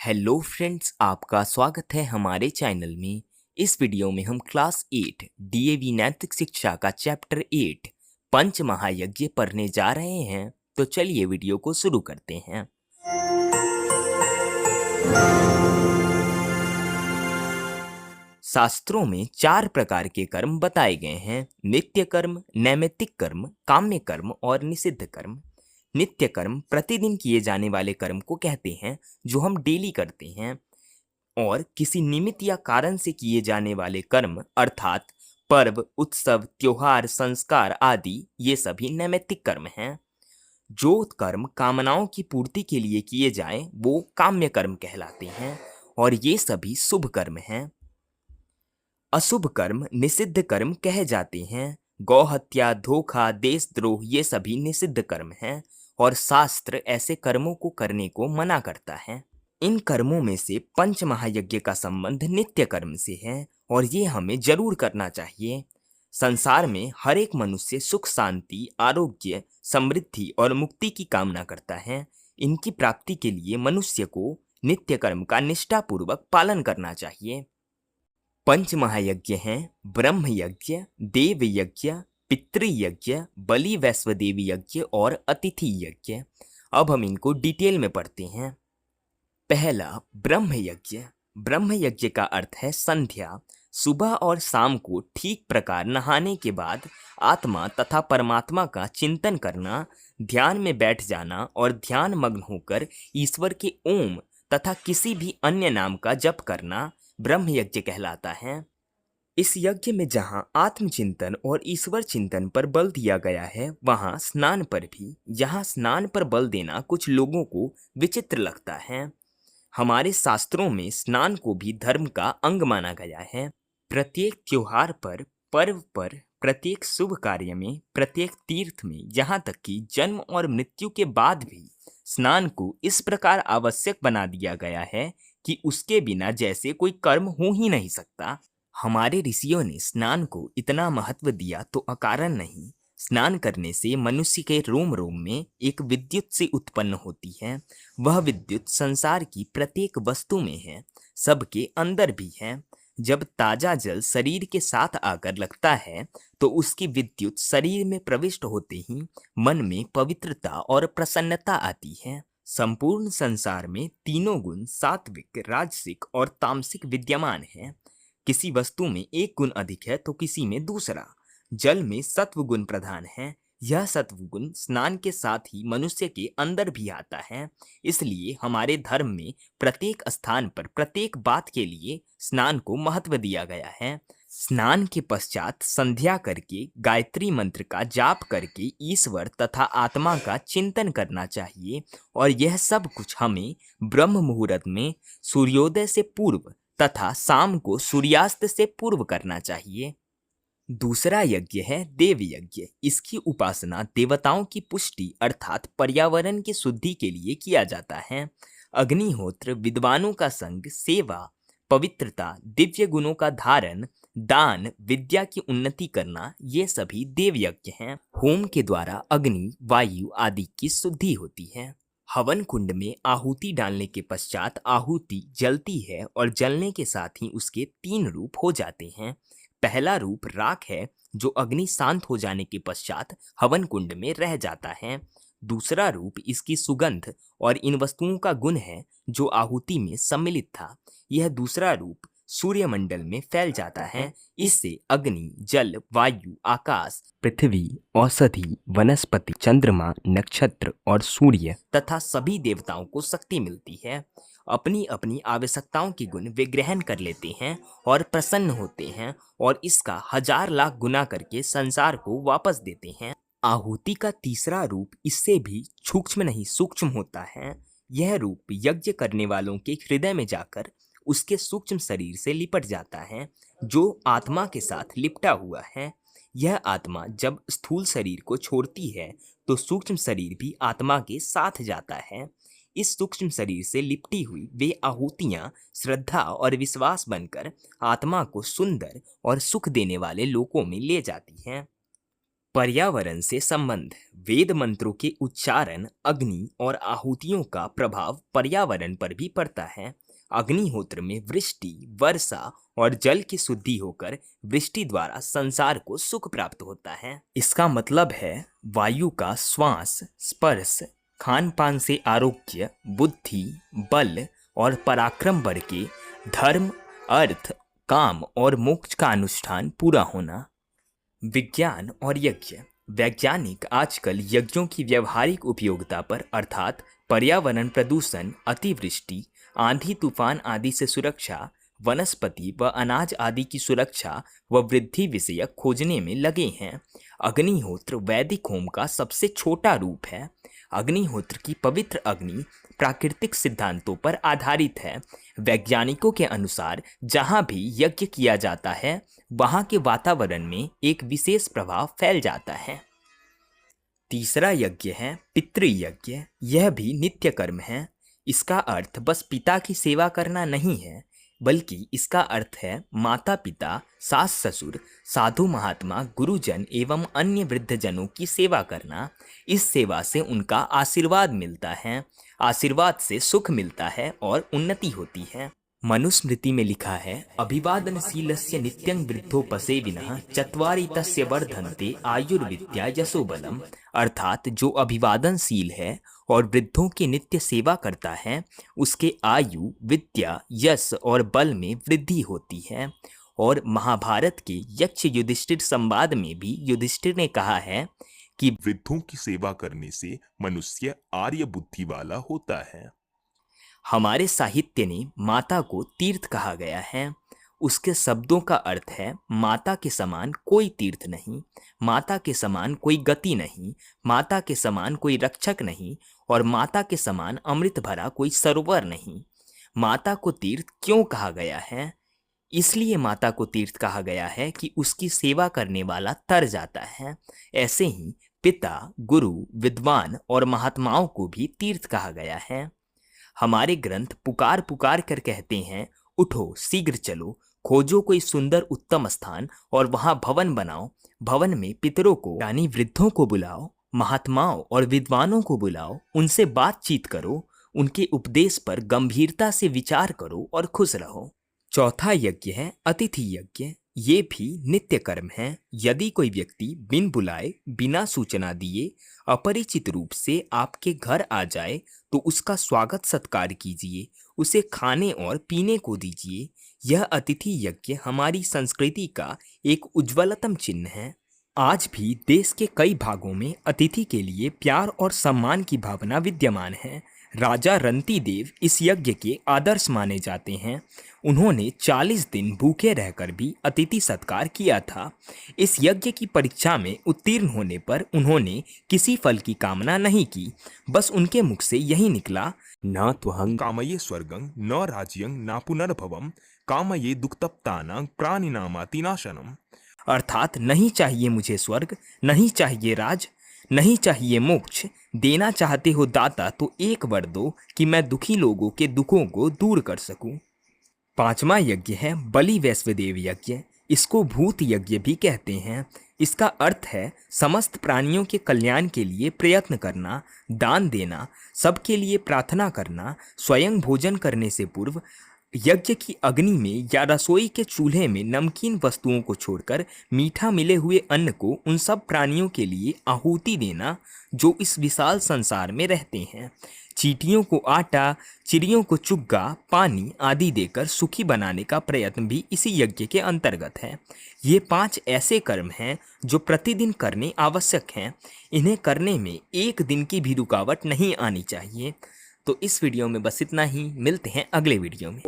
Hello friends, आपका स्वागत है हमारे चैनल में। इस वीडियो में हम क्लास 8 डीएवी नैतिक शिक्षा का चैप्टर 8 पंच महायज्ञ पढ़ने जा रहे हैं। तो चलिए वीडियो को शुरू करते हैं। शास्त्रों में 4 प्रकार के कर्म बताए गए हैं: नित्य कर्म, नैमित्तिक कर्म, काम्य कर्म और निषिद्ध कर्म। नित्य कर्म प्रतिदिन किए जाने वाले कर्म को कहते हैं, जो हम डेली करते हैं। और किसी निमित्त या कारण से किए जाने वाले कर्म अर्थात पर्व, उत्सव, त्योहार, संस्कार आदि, ये सभी नैमित्तिक कर्म हैं। जो कर्म कामनाओं की पूर्ति के लिए किए जाएं वो काम्य कर्म कहलाते हैं और ये सभी शुभ कर्म हैं। अशुभ कर्म निषिद्ध कर्म कहे जाते हैं। गौ हत्या, धोखा, देशद्रोह ये सभी निषिद्ध कर्म हैं और शास्त्र ऐसे कर्मों को करने को मना करता है। इन कर्मों में से पंच महायज्ञ का संबंध नित्य कर्म से है और ये हमें जरूर करना चाहिए। संसार में हर एक मनुष्य सुख, शांति, आरोग्य, समृद्धि और मुक्ति की कामना करता है। इनकी प्राप्ति के लिए मनुष्य को नित्य कर्म का निष्ठापूर्वक पालन करना चाहिए। पंच महायज्ञ हैं ब्रह्म यज्ञ, देव यज्ञ, पितृयज्ञ, बलि वैश्वदेवी यज्ञ और अतिथि यज्ञ। अब हम इनको डिटेल में पढ़ते हैं। पहला, ब्रह्म यज्ञ। ब्रह्म यज्ञ का अर्थ है संध्या। सुबह और शाम को ठीक प्रकार नहाने के बाद आत्मा तथा परमात्मा का चिंतन करना, ध्यान में बैठ जाना और ध्यान मग्न होकर ईश्वर के ओम तथा किसी भी अन्य नाम का जप करना ब्रह्म यज्ञ कहलाता है। इस यज्ञ में जहाँ आत्मचिंतन और ईश्वर चिंतन पर बल दिया गया है, वहाँ स्नान पर भी। यहाँ स्नान पर बल देना कुछ लोगों को विचित्र लगता है। हमारे शास्त्रों में स्नान को भी धर्म का अंग माना गया है। प्रत्येक त्योहार पर, पर्व पर, प्रत्येक शुभ कार्य में, प्रत्येक तीर्थ में, यहाँ तक कि जन्म और मृत्यु के बाद भी स्नान को इस प्रकार आवश्यक बना दिया गया है कि उसके बिना जैसे कोई कर्म हो ही नहीं सकता। हमारे ऋषियों ने स्नान को इतना महत्व दिया तो अकारण नहीं। स्नान करने से मनुष्य के रोम रोम में एक विद्युत से उत्पन्न होती है। वह विद्युत संसार की प्रत्येक वस्तु में है, सबके अंदर भी है। जब ताजा जल शरीर के साथ आकर लगता है तो उसकी विद्युत शरीर में प्रविष्ट होते ही मन में पवित्रता और प्रसन्नता आती है। संपूर्ण संसार में तीनों गुण सात्विक, राजसिक और तामसिक विद्यमान हैं। किसी वस्तु में एक गुण अधिक है तो किसी में दूसरा। जल में सत्व गुण प्रधान है। यह सत्व गुण स्नान के साथ ही मनुष्य के अंदर भी आता है। इसलिए हमारे धर्म में प्रत्येक स्थान पर प्रत्येक बात के लिए स्नान को महत्व दिया गया है। स्नान के पश्चात संध्या करके, गायत्री मंत्र का जाप करके ईश्वर तथा आत्मा का चिंतन करना चाहिए और यह सब कुछ हमें ब्रह्म मुहूर्त में सूर्योदय से पूर्व तथा शाम को सूर्यास्त से पूर्व करना चाहिए। दूसरा यज्ञ है देव यज्ञ। इसकी उपासना देवताओं की पुष्टि अर्थात पर्यावरण की शुद्धि के लिए किया जाता है। अग्निहोत्र, विद्वानों का संग, सेवा, पवित्रता, दिव्य गुणों का धारण, दान, विद्या की उन्नति करना, ये सभी देव यज्ञ हैं। होम के द्वारा अग्नि, वायु आदि की शुद्धि होती है। हवन कुंड में आहुति डालने के पश्चात आहुति जलती है और जलने के साथ ही उसके 3 रूप हो जाते हैं। पहला रूप राख है, जो अग्नि शांत हो जाने के पश्चात हवन कुंड में रह जाता है। दूसरा रूप इसकी सुगंध और इन वस्तुओं का गुण है जो आहुति में सम्मिलित था। यह दूसरा रूप सूर्यमंडल में फैल जाता है। इससे अग्नि, जल, वायु, आकाश, पृथ्वी, औषधि, वनस्पति, चंद्रमा, नक्षत्र और सूर्य तथा सभी देवताओं को शक्ति मिलती है। अपनी अपनी आवश्यकताओं के गुण वे ग्रहण कर लेते हैं और प्रसन्न होते हैं और इसका 1000 लाख गुना करके संसार को वापस देते हैं। आहुति का तीसरा रूप इससे भी सूक्ष्म नहीं सूक्ष्म होता है। यह रूप यज्ञ करने वालों के हृदय में जाकर उसके सूक्ष्म शरीर से लिपट जाता है, जो आत्मा के साथ लिपटा हुआ है। यह आत्मा जब स्थूल शरीर को छोड़ती है तो सूक्ष्म शरीर भी आत्मा के साथ जाता है। इस सूक्ष्म शरीर से लिपटी हुई वे आहुतियां श्रद्धा और विश्वास बनकर आत्मा को सुंदर और सुख देने वाले लोकों में ले जाती हैं। पर्यावरण से संबंध। वेद मंत्रों के उच्चारण, अग्नि और आहुतियों का प्रभाव पर्यावरण पर भी पड़ता है। अग्निहोत्र में वृष्टि, वर्षा और जल की शुद्धि होकर वृष्टि द्वारा संसार को सुख प्राप्त होता है। इसका मतलब है वायु का श्वास, स्पर्श, खान पान से आरोग्य, बुद्धि, बल और पराक्रम बढ़ के धर्म, अर्थ, काम और मोक्ष का अनुष्ठान पूरा होना। विज्ञान और यज्ञ। वैज्ञानिक आजकल यज्ञों की व्यवहारिक उपयोगिता पर अर्थात पर्यावरण प्रदूषण, अतिवृष्टि, आंधी तूफान आदि से सुरक्षा, वनस्पति व अनाज आदि की सुरक्षा व वृद्धि विषयक खोजने में लगे हैं। अग्निहोत्र वैदिक होम का सबसे छोटा रूप है। अग्निहोत्र की पवित्र अग्नि प्राकृतिक सिद्धांतों पर आधारित है। वैज्ञानिकों के अनुसार जहाँ भी यज्ञ किया जाता है वहाँ के वातावरण में एक विशेष प्रभाव फैल जाता है। तीसरा यज्ञ है पितृयज्ञ। यह भी नित्य कर्म है। इसका अर्थ बस पिता की सेवा करना नहीं है, बल्कि इसका अर्थ है माता पिता, सास ससुर, साधु महात्मा, गुरुजन एवं अन्य वृद्धजनों की सेवा करना। इस सेवा से उनका आशीर्वाद मिलता है, आशीर्वाद से सुख मिलता है और उन्नति होती है। मनुस्मृति में लिखा है, अभिवादनशीलस्य नित्यं वृद्धोपसेविनः चत्वारि तस्य वर्धन्ते आयुर्विद्या यशोबलम। अर्थात जो अभिवादनशील है और वृद्धों की नित्य सेवा करता है उसके आयु, विद्या, यश और बल में वृद्धि होती है। और महाभारत के यक्ष युधिष्ठिर संवाद में भी युधिष्ठिर ने कहा है कि वृद्धों की सेवा करने से मनुष्य आर्य बुद्धि वाला होता है। हमारे साहित्य ने माता को तीर्थ कहा गया है। उसके शब्दों का अर्थ है माता के समान कोई तीर्थ नहीं, माता के समान कोई गति नहीं, माता के समान कोई रक्षक नहीं और माता के समान अमृत भरा कोई सरोवर नहीं। माता को तीर्थ क्यों कहा गया है? इसलिए माता को तीर्थ कहा गया है कि उसकी सेवा करने वाला तर जाता है। ऐसे ही पिता, गुरु, विद्वान और महात्माओं को भी तीर्थ कहा गया है। हमारे ग्रंथ पुकार पुकार कर कहते हैं, उठो शीघ्र चलो, खोजो कोई सुंदर उत्तम स्थान और वहां भवन बनाओ। भवन में पितरों को यानी वृद्धों को बुलाओ, महात्माओं और विद्वानों को बुलाओ, उनसे बातचीत करो, उनके उपदेश पर गंभीरता से विचार करो और खुश रहो। चौथा यज्ञ है अतिथि यज्ञ। ये भी नित्य कर्म है। यदि कोई व्यक्ति बिन बुलाए, बिना सूचना दिए, अपरिचित रूप से आपके घर आ जाए तो उसका स्वागत सत्कार कीजिए, उसे खाने और पीने को दीजिए। यह अतिथि यज्ञ हमारी संस्कृति का एक उज्ज्वलतम चिन्ह है। आज भी देश के कई भागों में अतिथि के लिए प्यार और सम्मान की भावना विद्यमान है। राजा रंती देव इस यज्ञ के आदर्श माने जाते हैं। उन्होंने 40 दिन भूखे रहकर भी अतिथि सत्कार किया था। इस यज्ञ की परीक्षा में उत्तीर्ण होने पर उन्होंने किसी फल की कामना नहीं की, बस उनके मुख से यही निकला, न त्वहं कामये स्वर्गं न राज्यं न पुनर्भवं कामये दुक्तप्तानां प्राणिनामातिनाशनम्। अर्थात नहीं चाहिए मुझे स्वर्ग, नहीं चाहिए राज, नहीं चाहिए मोक्ष। देना चाहते हो दाता तो एक वर दो कि मैं दुखी लोगों के दुखों को दूर कर सकूं। पांचवा यज्ञ है बलि वैश्वदेव यज्ञ। इसको भूत यज्ञ भी कहते हैं। इसका अर्थ है समस्त प्राणियों के कल्याण के लिए प्रयत्न करना, दान देना, सबके लिए प्रार्थना करना। स्वयं भोजन करने से पूर्व यज्ञ की अग्नि में या रसोई के चूल्हे में नमकीन वस्तुओं को छोड़कर मीठा मिले हुए अन्न को उन सब प्राणियों के लिए आहुति देना जो इस विशाल संसार में रहते हैं। चींटियों को आटा, चिड़ियों को चुग्गा, पानी आदि देकर सुखी बनाने का प्रयत्न भी इसी यज्ञ के अंतर्गत है। ये 5 ऐसे कर्म हैं जो प्रतिदिन करने आवश्यक हैं। इन्हें करने में एक दिन की भी रुकावट नहीं आनी चाहिए। तो इस वीडियो में बस इतना ही। मिलते हैं अगले वीडियो में।